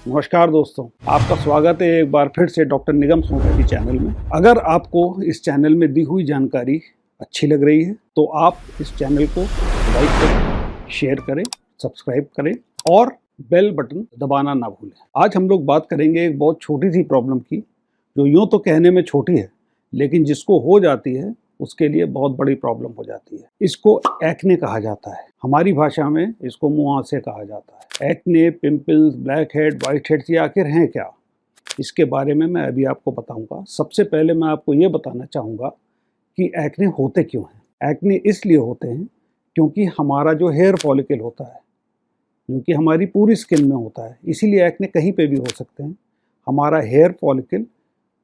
नमस्कार दोस्तों, आपका स्वागत है एक बार फिर से डॉक्टर निगम सोनपती चैनल में। अगर आपको इस चैनल में दी हुई जानकारी अच्छी लग रही है तो आप इस चैनल को लाइक करें, शेयर करें, सब्सक्राइब करें और बेल बटन दबाना ना भूलें। आज हम लोग बात करेंगे एक बहुत छोटी सी प्रॉब्लम की, जो यूँ तो कहने में छोटी है लेकिन जिसको हो जाती है उसके लिए बहुत बड़ी प्रॉब्लम हो जाती है। इसको एक्ने कहा जाता है, हमारी भाषा में इसको मुहासे कहा जाता है। Acne, pimples, black head, white head ये आखिर हैं क्या, इसके बारे में मैं अभी आपको बताऊंगा। सबसे पहले मैं आपको ये बताना चाहूँगा कि एक्ने होते क्यों हैं। एक्ने इसलिए होते हैं क्योंकि हमारा जो हेयर फॉलिकल होता है, जो कि हमारी पूरी स्किन में होता है, इसीलिए एक्ने कहीं पे भी हो सकते हैं। हमारा हेयर फॉलिकल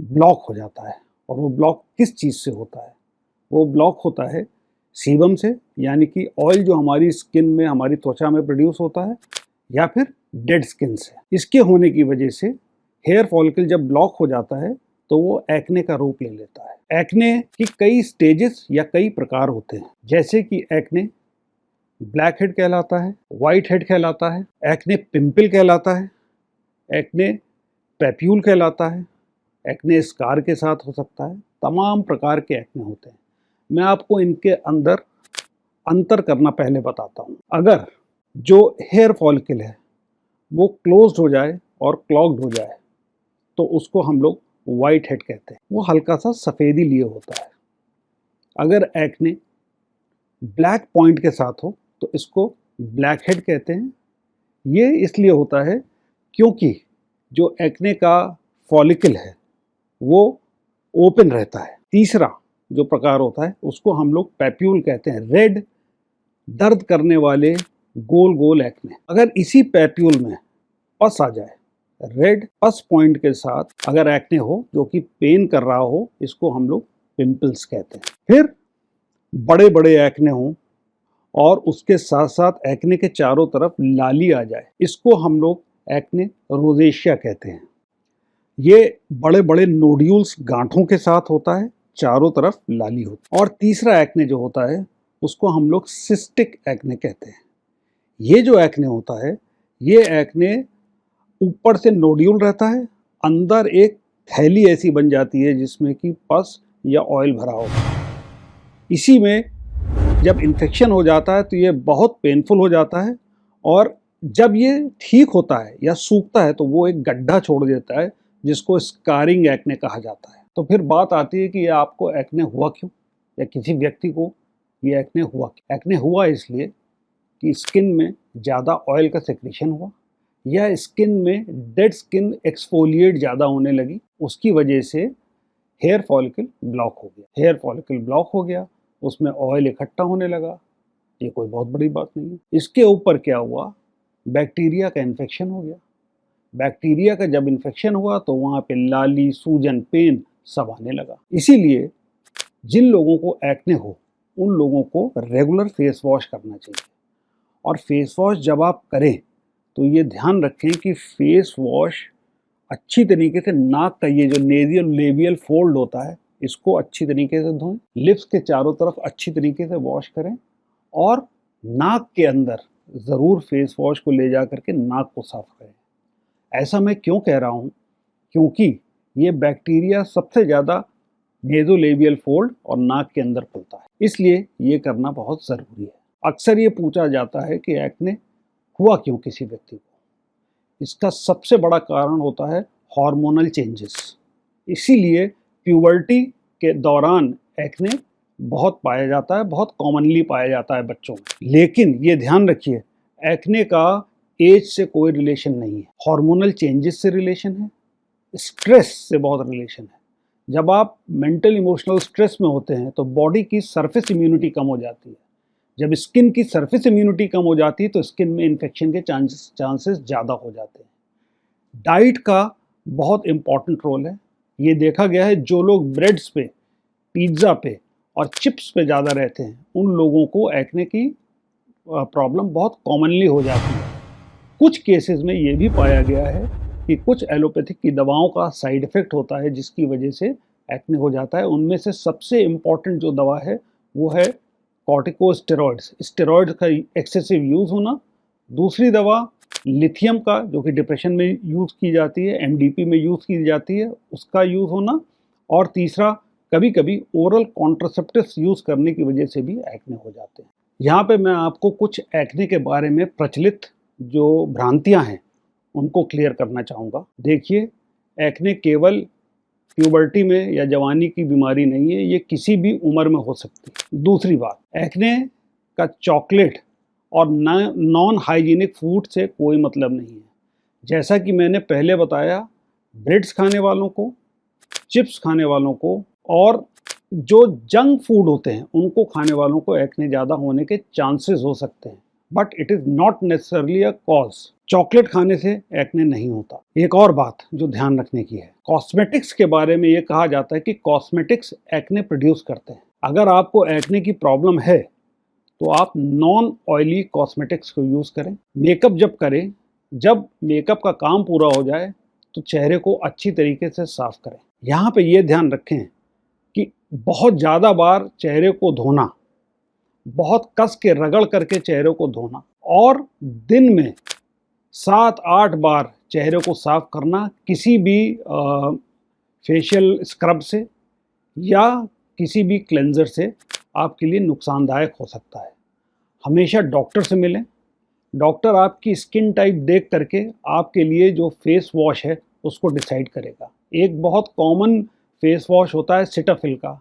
ब्लॉक हो जाता है और वो ब्लॉक किस चीज़ से होता है? वो ब्लॉक होता है सीबम से, यानी कि ऑयल जो हमारी स्किन में, हमारी त्वचा में प्रोड्यूस होता है, या फिर डेड स्किन से। इसके होने की वजह से हेयर फॉलिकल जब ब्लॉक हो जाता है तो वो एक्ने का रूप ले लेता है। एक्ने की कई स्टेजेस या कई प्रकार होते हैं, जैसे कि एक्ने ब्लैक हेड कहलाता है, वाइट हेड कहलाता है, एक्ने पिंपल कहलाता है, एक्ने पैप्यूल कहलाता है, एक्ने स्कार के साथ हो सकता है। तमाम प्रकार के एक्ने होते हैं। मैं आपको इनके अंदर अंतर करना पहले बताता हूँ। अगर जो हेयर फॉलिकल है वो क्लोज्ड हो जाए और क्लॉग्ड हो जाए तो उसको हम लोग वाइट हेड कहते हैं, वो हल्का सा सफ़ेदी लिए होता है। अगर एक्ने ब्लैक पॉइंट के साथ हो तो इसको ब्लैक हेड कहते हैं। ये इसलिए होता है क्योंकि जो एक्ने का फॉलिकल है वो ओपन रहता है। तीसरा जो प्रकार होता है उसको हम लोग पैप्यूल कहते हैं, रेड दर्द करने वाले गोल गोल एक्ने। अगर इसी पैप्यूल में पस आ जाए, रेड पस पॉइंट के साथ अगर एक्ने हो जो कि पेन कर रहा हो, इसको हम लोग पिंपल्स कहते हैं। फिर बड़े बड़े एक्ने हों और उसके साथ साथ एक्ने के चारों तरफ लाली आ जाए, इसको हम लोग एक्ने रोजेशिया कहते हैं। ये बड़े बड़े नोड्यूल्स गांठों के साथ होता है, चारों तरफ लाली होती है। और तीसरा एक्ने जो होता है उसको हम लोग सिस्टिक एक्ने कहते हैं। ये जो एक्ने होता है, ये एक्ने ऊपर से नोड्यूल रहता है, अंदर एक थैली ऐसी बन जाती है जिसमें कि पस या ऑयल भरा होता है। इसी में जब इन्फेक्शन हो जाता है तो ये बहुत पेनफुल हो जाता है, और जब ये ठीक होता है या सूखता है तो वो एक गड्ढा छोड़ देता है जिसको स्कारिंग एक्ने कहा जाता है। तो फिर बात आती है कि ये आपको एक्ने हुआ क्यों, या किसी व्यक्ति को ये एक्ने हुआ क्यों। एक्ने हुआ इसलिए कि स्किन में ज़्यादा ऑयल का सेक्रेशन हुआ, या स्किन में डेड स्किन एक्सफोलिएट ज़्यादा होने लगी, उसकी वजह से हेयर फॉलिकल ब्लॉक हो गया। हेयर फॉलिकल ब्लॉक हो गया, उसमें ऑयल इकट्ठा होने लगा। ये कोई बहुत बड़ी बात नहीं है। इसके ऊपर क्या हुआ, बैक्टीरिया का इन्फेक्शन हो गया। बैक्टीरिया का जब इन्फेक्शन हुआ तो वहाँ पे लाली, सूजन, पेन सब आने लगा। इसीलिए जिन लोगों को एक्ने हो उन लोगों को रेगुलर फेस वॉश करना चाहिए। और फेस वॉश जब आप करें तो ये ध्यान रखें कि फेस वॉश अच्छी तरीके से, नाक का ये जो नेज़ियल लेबियल फोल्ड होता है इसको अच्छी तरीके से धोएं, लिप्स के चारों तरफ अच्छी तरीके से वॉश करें, और नाक के अंदर ज़रूर फेस वॉश को ले जा करके नाक को साफ करें। ऐसा मैं क्यों कह रहा हूँ, क्योंकि ये बैक्टीरिया सबसे ज़्यादा नेज़ोलेबियल फोल्ड और नाक के अंदर पलता है, इसलिए ये करना बहुत ज़रूरी है। अक्सर ये पूछा जाता है कि एक्ने हुआ क्यों किसी व्यक्ति को। इसका सबसे बड़ा कारण होता है हार्मोनल चेंजेस। इसीलिए प्यूबर्टी के दौरान एक्ने बहुत पाया जाता है, बहुत कॉमनली पाया जाता है बच्चों में। लेकिन ये ध्यान रखिए, एक्ने का एज से कोई रिलेशन नहीं है, हार्मोनल चेंजेस से रिलेशन है, स्ट्रेस से बहुत रिलेशन है। जब आप मेंटल इमोशनल स्ट्रेस में होते हैं तो बॉडी की सरफेस इम्यूनिटी कम हो जाती है। जब स्किन की सरफेस इम्यूनिटी कम हो जाती है तो स्किन में इन्फेक्शन के चांसेस ज़्यादा हो जाते हैं। डाइट का बहुत इम्पॉर्टेंट रोल है। ये देखा गया है जो लोग ब्रेड्स पे, पिज़्ज़ा पे और चिप्स पे ज़्यादा रहते हैं उन लोगों को एक्ने की प्रॉब्लम बहुत कॉमनली हो जाती है। कुछ केसेस में ये भी पाया गया है कि कुछ एलोपैथिक की दवाओं का साइड इफ़ेक्ट होता है जिसकी वजह से एक्ने हो जाता है। उनमें से सबसे इम्पॉर्टेंट जो दवा है वो है कॉर्टिकोस्टेरॉइड्स, स्टेरॉइड का एक्सेसिव यूज़ होना। दूसरी दवा लिथियम का, जो कि डिप्रेशन में यूज़ की जाती है, एमडीपी में यूज़ की जाती है, उसका यूज़ होना। और तीसरा, कभी कभी ओरल कॉन्ट्रासेप्टिव्स यूज़ करने की वजह से भी एक्ने हो जाते हैं। यहाँ पे मैं आपको कुछ एक्ने के बारे में प्रचलित जो भ्रांतियाँ हैं उनको क्लियर करना चाहूँगा। देखिए, एक्ने केवल प्यूबर्टी में या जवानी की बीमारी नहीं है, ये किसी भी उम्र में हो सकती है। दूसरी बात, एक्ने का चॉकलेट और नॉन हाइजीनिक फूड से कोई मतलब नहीं है। जैसा कि मैंने पहले बताया, ब्रेड्स खाने वालों को, चिप्स खाने वालों को और जो जंक फूड होते हैं उनको खाने वालों को एक्ने ज़्यादा होने के चांसेस हो सकते हैं, but it is not necessarily a cause. Chocolate खाने से एक्ने नहीं होता। एक और बात जो ध्यान रखने की है, कॉस्मेटिक्स के बारे में ये कहा जाता है कि कॉस्मेटिक्स एक्ने प्रोड्यूस करते हैं। अगर आपको एक्ने की प्रॉब्लम है तो आप नॉन ऑयली कॉस्मेटिक्स को यूज़ करें। मेकअप जब करें, जब मेकअप का काम पूरा हो जाए तो चेहरे को अच्छी तरीके से साफ करें। यहाँ पे ये ध्यान रखें कि बहुत ज़्यादा बार चेहरे को धोना, बहुत कस के रगड़ करके चेहरे को धोना और दिन में 7-8 बार चेहरे को साफ करना किसी भी फेशियल स्क्रब से या किसी भी क्लेंजर से आपके लिए नुकसानदायक हो सकता है। हमेशा डॉक्टर से मिलें। डॉक्टर आपकी स्किन टाइप देख करके आपके लिए जो फेस वॉश है उसको डिसाइड करेगा। एक बहुत कॉमन फेस वॉश होता है सिटाफिल का,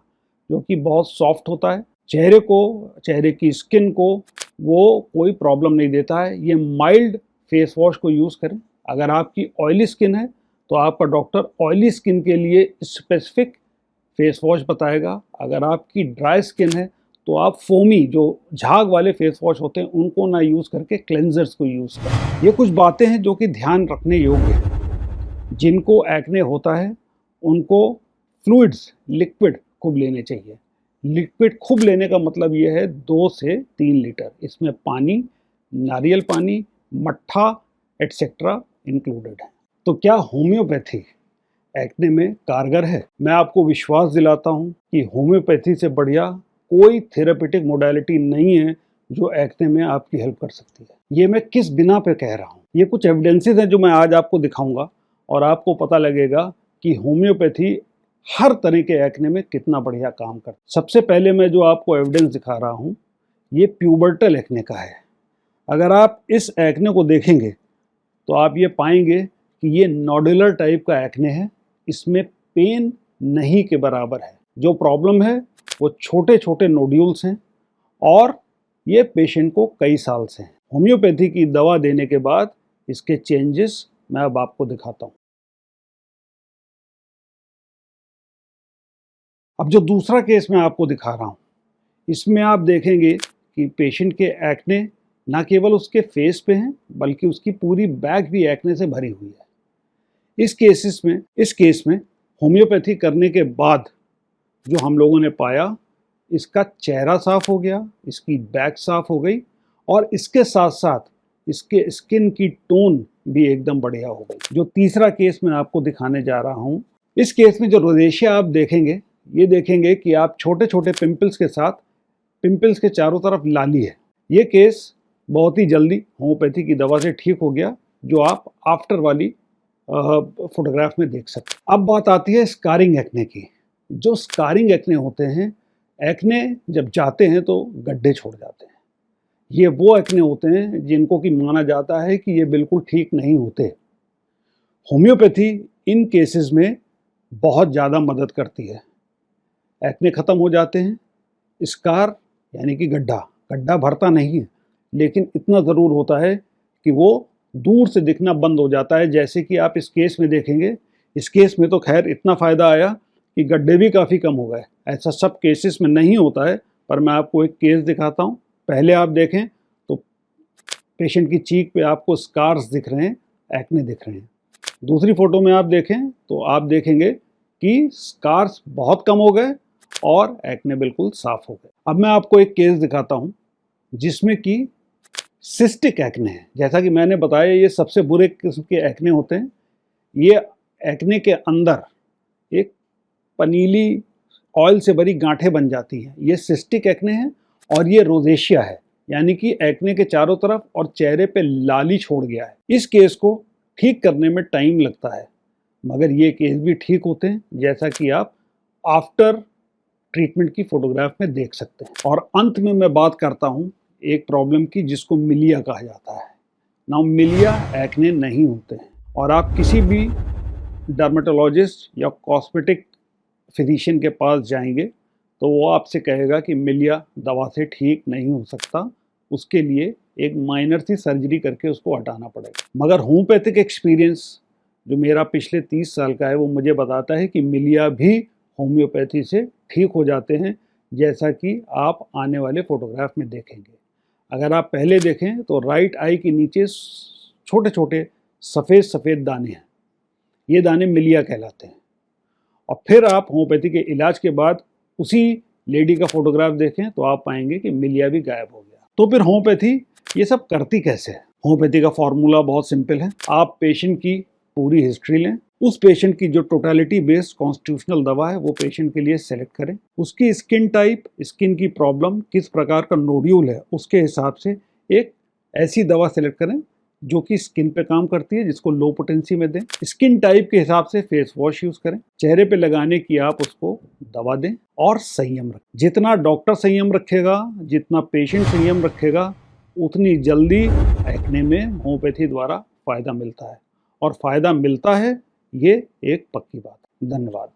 जो कि बहुत सॉफ्ट होता है, चेहरे की स्किन को वो कोई प्रॉब्लम नहीं देता है। ये माइल्ड फेस वॉश को यूज़ करें। अगर आपकी ऑयली स्किन है तो आपका डॉक्टर ऑयली स्किन के लिए स्पेसिफिक फेस वॉश बताएगा। अगर आपकी ड्राई स्किन है तो आप फोमी, जो झाग वाले फेस वॉश होते हैं, उनको ना यूज़ करके क्लेंजर्स को यूज़ करें। ये कुछ बातें हैं जो कि ध्यान रखने योग्य हैं। जिनको एक्ने होता है उनको फ्लूइड्स, लिक्विड खूब लेने चाहिए। लिक्विड खूब लेने का मतलब ये है 2 से 3 लीटर। इसमें पानी, नारियल पानी, मट्ठा एटसेट्रा इंक्लूडेड है। तो क्या होम्योपैथी एक्ने में कारगर है? मैं आपको विश्वास दिलाता हूँ कि होम्योपैथी से बढ़िया कोई थेरेपेटिक मोडालिटी नहीं है जो एक्ने में आपकी हेल्प कर सकती है। ये मैं किस बिना पे कह रहा हूँ? ये कुछ एविडेंसेस हैं जो मैं आज आपको दिखाऊंगा और आपको पता लगेगा कि होम्योपैथी हर तरह के एक्ने में कितना बढ़िया काम करता है। सबसे पहले मैं जो आपको एविडेंस दिखा रहा हूँ, ये प्यूबर्टल एक्ने का है। अगर आप इस एक्ने को देखेंगे तो आप ये पाएंगे कि ये नोडुलर टाइप का एक्ने है। इसमें पेन नहीं के बराबर है। जो प्रॉब्लम है वो छोटे छोटे नोड्यूल्स हैं और ये पेशेंट को कई साल से हैं। होम्योपैथी की दवा देने के बाद इसके चेंजेस मैं अब आपको दिखाता हूँ। अब जो दूसरा केस मैं आपको दिखा रहा हूँ, इसमें आप देखेंगे कि पेशेंट के एक्ने ना केवल उसके फेस पे हैं बल्कि उसकी पूरी बैक भी एक्ने से भरी हुई है। इस केस में होम्योपैथी करने के बाद जो हम लोगों ने पाया, इसका चेहरा साफ हो गया, इसकी बैक साफ हो गई और इसके साथ साथ इसके स्किन की टोन भी एकदम बढ़िया हो गई। जो तीसरा केस मैं आपको दिखाने जा रहा हूँ, इस केस में जो रोजेशिया आप देखेंगे, ये देखेंगे कि आप छोटे छोटे पिंपल्स के साथ, पिंपल्स के चारों तरफ लाली है। ये केस बहुत ही जल्दी होम्योपैथी की दवा से ठीक हो गया, जो आप आफ्टर वाली फोटोग्राफ में देख सकते हैं। अब बात आती है स्कारिंग एक्ने की। जो स्कारिंग एक्ने होते हैं, एक्ने जब जाते हैं तो गड्ढे छोड़ जाते हैं। ये वो एक्ने होते हैं जिनको कि माना जाता है कि ये बिल्कुल ठीक नहीं होते। होम्योपैथी इन केसेस में बहुत ज़्यादा मदद करती है। एक्ने ख़त्म हो जाते हैं। स्कार यानी कि गड्ढा भरता नहीं है, लेकिन इतना ज़रूर होता है कि वो दूर से दिखना बंद हो जाता है। जैसे कि आप इस केस में देखेंगे, इस केस में तो खैर इतना फ़ायदा आया कि गड्ढे भी काफ़ी कम हो गए। ऐसा सब केसेस में नहीं होता है, पर मैं आपको एक केस दिखाता हूँ। पहले आप देखें तो पेशेंट की चीक पे आपको स्कार्स दिख रहे हैं, एक्ने दिख रहे हैं। दूसरी फ़ोटो में आप देखें तो आप देखेंगे कि स्कार्स बहुत कम हो गए और एक्ने बिल्कुल साफ़ हो गए। अब मैं आपको एक केस दिखाता हूँ जिसमें कि सिस्टिक एक्ने है। जैसा कि मैंने बताया, ये सबसे बुरे किस्म के एक्ने होते हैं। ये एक्ने के अंदर एक पनीली ऑयल से भरी गांठें बन जाती हैं। ये सिस्टिक एक्ने हैं और ये रोजेशिया है, यानी कि एक्ने के चारों तरफ और चेहरे पे लाली छोड़ गया है। इस केस को ठीक करने में टाइम लगता है, मगर ये केस भी ठीक होते हैं, जैसा कि आप आफ्टर ट्रीटमेंट की फोटोग्राफ में देख सकते हैं। और अंत में मैं बात करता हूँ एक प्रॉब्लम की जिसको मिलिया कहा जाता है। नाउ मिलिया एक्ने नहीं होते हैं, और आप किसी भी डर्मेटोलॉजिस्ट या कॉस्मेटिक फिजिशियन के पास जाएंगे तो वो आपसे कहेगा कि मिलिया दवा से ठीक नहीं हो सकता, उसके लिए एक माइनर सी सर्जरी करके उसको हटाना पड़ेगा। मगर होम्योपैथिक एक्सपीरियंस जो मेरा पिछले 30 साल का है वो मुझे बताता है कि मिलिया भी होम्योपैथी से ठीक हो जाते हैं, जैसा कि आप आने वाले फोटोग्राफ में देखेंगे। अगर आप पहले देखें तो राइट आई के नीचे छोटे छोटे सफ़ेद सफ़ेद दाने हैं, ये दाने मिलिया कहलाते हैं। और फिर आप होम्योपैथी के इलाज के बाद उसी लेडी का फोटोग्राफ देखें तो आप पाएंगे कि मिलिया भी गायब हो गया। तो फिर होम्योपैथी ये सब करती कैसे है? होम्योपैथी का फॉर्मूला बहुत सिंपल है। आप पेशेंट की पूरी हिस्ट्री लें, उस पेशेंट की जो टोटलिटी बेस्ड कॉन्स्टिट्यूशनल दवा है वो पेशेंट के लिए सेलेक्ट करें, उसकी स्किन टाइप, स्किन की प्रॉब्लम, किस प्रकार का नोड्यूल है, उसके हिसाब से एक ऐसी दवा सेलेक्ट करें जो कि स्किन पे काम करती है, जिसको लो पोटेंसी में दें। स्किन टाइप के हिसाब से फेस वॉश यूज करें, चेहरे पे लगाने की आप उसको दवा दें और संयम रखें। जितना डॉक्टर संयम रखेगा, जितना पेशेंट संयम रखेगा, उतनी जल्दी एक्ने में होम्योपैथी द्वारा फायदा मिलता है। और फायदा मिलता है, ये एक पक्की बात है। धन्यवाद।